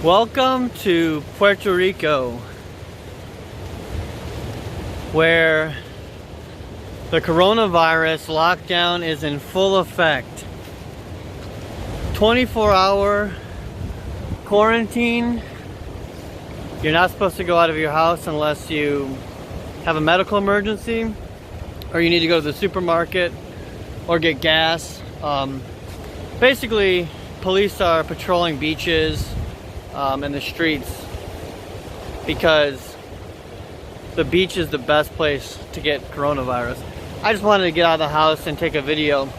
Welcome to Puerto Rico, where the coronavirus lockdown is in full effect. 24-hour quarantine. You're not supposed to go out of your house unless you have a medical emergency or you need to go to the supermarket or get gas. Basically, police are patrolling beaches and the streets because the beach is the best place to get coronavirus. I just wanted to get out of the house and take a video.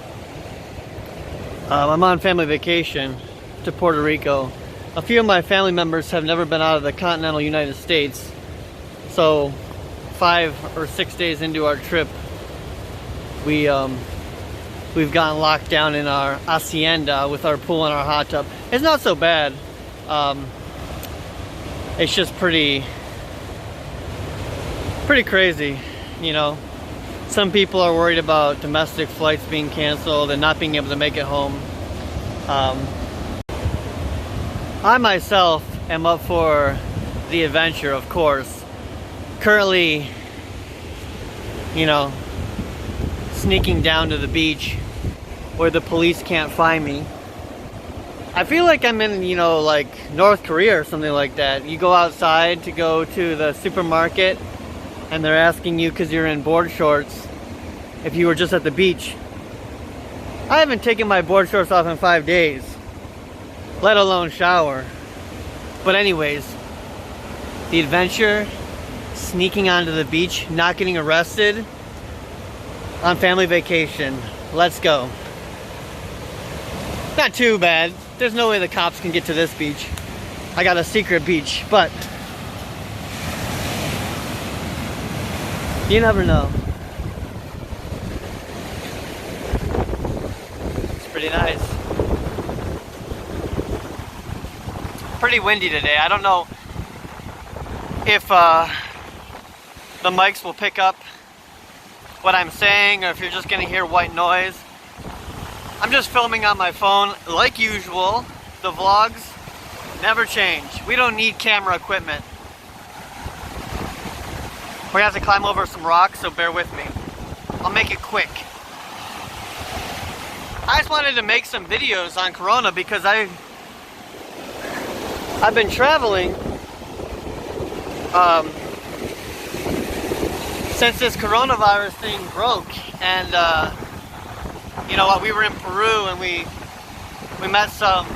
I'm on family vacation to Puerto Rico. A few of my family members have never been out of the continental United States, so 5 or 6 days into our trip, we've gotten locked down in our hacienda with our pool and our hot tub. It's not so bad. It's just pretty crazy, you know. Some people are worried about domestic flights being canceled and not being able to make it home. I myself am up for the adventure, of course. Currently, you know, sneaking down to the beach where the police can't find me. I feel like I'm in, you know, like North Korea or something like that. You go outside to go to the supermarket and they're asking you because you're in board shorts if you were just at the beach. I haven't taken my board shorts off in 5 days, let alone shower. But anyways, the adventure, sneaking onto the beach, not getting arrested on family vacation. Let's go. Not too bad. There's no way the cops can get to this beach. I got a secret beach, but you never know. It's pretty nice. Pretty windy today. I don't know if the mics will pick up what I'm saying or if you're just gonna hear white noise. I'm just filming on my phone like usual. The vlogs never change. We don't need camera equipment. We're gonna have to climb over some rocks, so bear with me. I'll make it quick. I just wanted to make some videos on Corona because I've been traveling since this coronavirus thing broke, and you know what, we were in Peru and we met some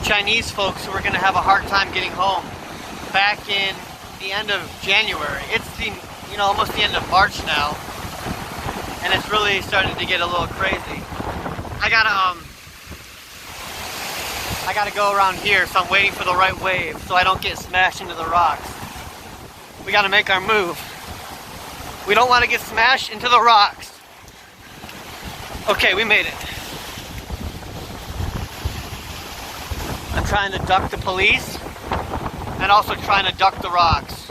Chinese folks who were going to have a hard time getting home back in the end of January. It's the, you know, almost the end of March now, and it's really starting to get a little crazy. I gotta go around here, so I'm waiting for the right wave so I don't get smashed into the rocks. We gotta make our move. We don't want to get smashed into the rocks. Okay, we made it. I'm trying to duck the police and also trying to duck the rocks.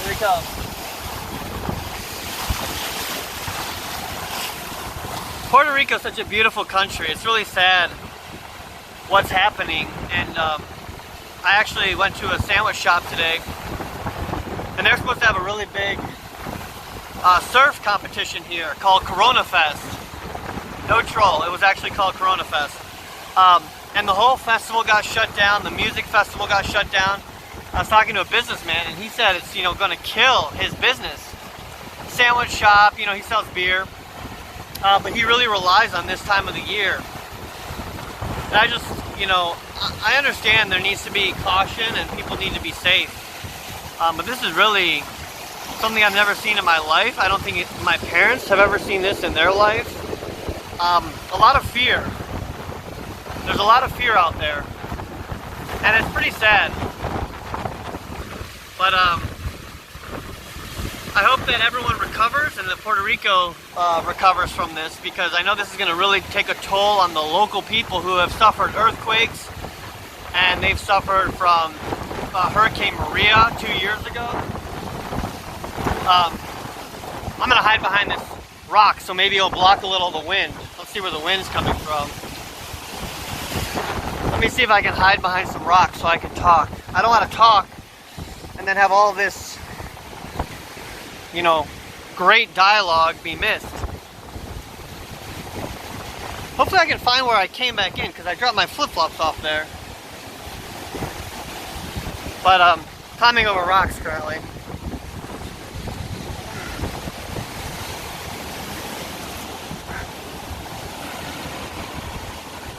Here we go. Puerto Rico is such a beautiful country. It's really sad what's happening, and I actually went to a sandwich shop today, and they're supposed to have a really big surf competition here called Corona Fest. No troll, it was actually called Corona Fest. And the whole festival got shut down, the music festival got shut down. I was talking to a businessman, and he said it's, you know, going to kill his business. Sandwich shop, you know, he sells beer, but he really relies on this time of the year. And I just, you know, I understand there needs to be caution and people need to be safe. But this is really something I've never seen in my life. I don't think my parents have ever seen this in their life. A lot of fear. There's a lot of fear out there. And it's pretty sad. But I hope that everyone recovers and that Puerto Rico recovers from this, because I know this is going to really take a toll on the local people who have suffered earthquakes, and they've suffered from Hurricane Maria 2 years ago. I'm gonna hide behind this rock, so maybe it'll block a little of the wind. Let's see where the wind's coming from. Let me see if I can hide behind some rocks so I can talk. I don't want to talk and then have all this, you know, great dialogue be missed. Hopefully I can find where I came back in, because I dropped my flip-flops off there. But climbing over rocks currently.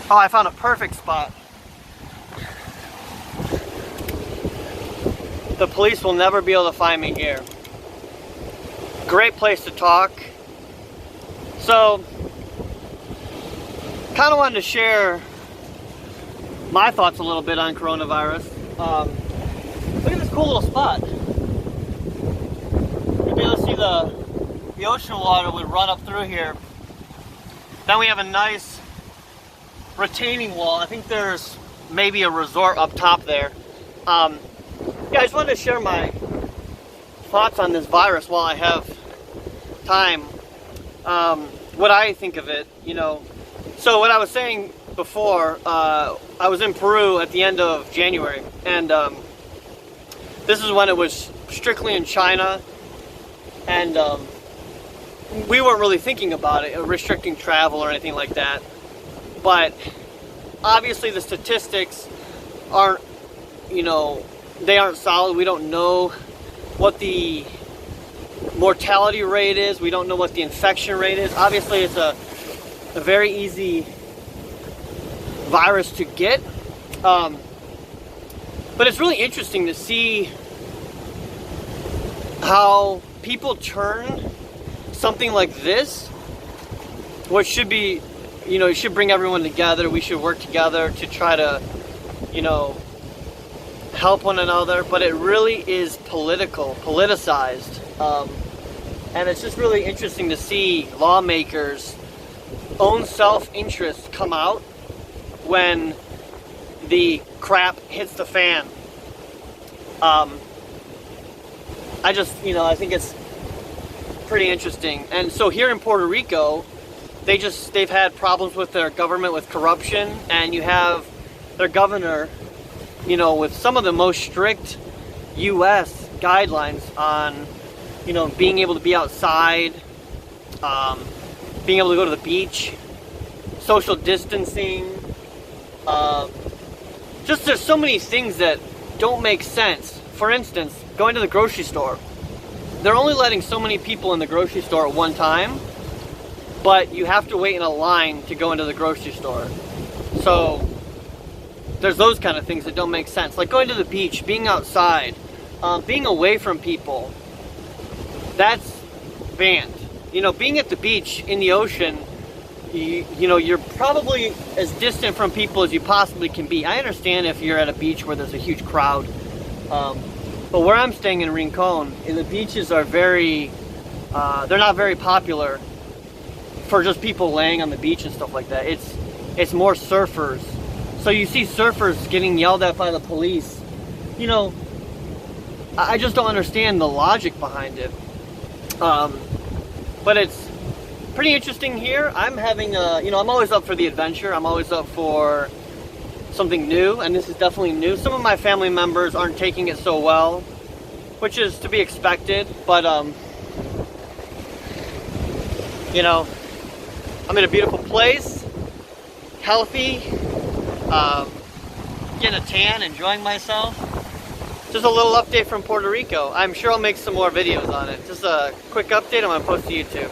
Oh, I found a perfect spot. The police will never be able to find me here. Great place to talk. So, kind of wanted to share my thoughts a little bit on coronavirus. Look at this cool little spot. You'll be able to see the ocean water would run up through here. Then we have a nice retaining wall. I think there's maybe a resort up top there. Yeah, I just wanted to share my thoughts on this virus while I have time. What I think of it, you know. So what I was saying before, I was in Peru at the end of January, and this is when it was strictly in China, and we weren't really thinking about it, restricting travel or anything like that. But obviously the statistics aren't, you know, they aren't solid. We don't know what the mortality rate is. We don't know what the infection rate is. Obviously it's a very easy virus to get. But it's really interesting to see how people turn something like this, what should be, you know, you should bring everyone together. We should work together to try to, you know, help one another. But it really is politicized. And it's just really interesting to see lawmakers' own self-interest come out when the crap hits the fan. I just, you know, I think it's pretty interesting. And so here in Puerto Rico, they've had problems with their government with corruption, and you have their governor, you know, with some of the most strict U.S. guidelines on, you know, being able to be outside, being able to go to the beach, social distancing, just there's so many things that don't make sense. For instance, going to the grocery store. They're only letting so many people in the grocery store at one time, but you have to wait in a line to go into the grocery store. So there's those kind of things that don't make sense. Like going to the beach, being outside, being away from people. That's banned. You know, being at the beach, in the ocean, you know, you're probably as distant from people as you possibly can be. I understand if you're at a beach where there's a huge crowd. But where I'm staying in Rincon, the beaches are very, they're not very popular for just people laying on the beach and stuff like that. It's more surfers. So you see surfers getting yelled at by the police. You know, I just don't understand the logic behind it. But it's pretty interesting here. I'm having you know, I'm always up for the adventure. I'm always up for something new, and this is definitely new. Some of my family members aren't taking it so well, which is to be expected, but you know, I'm in a beautiful place, healthy, getting a tan, enjoying myself. Just a little update from Puerto Rico. I'm sure I'll make some more videos on it. Just a quick update I'm going to post to YouTube.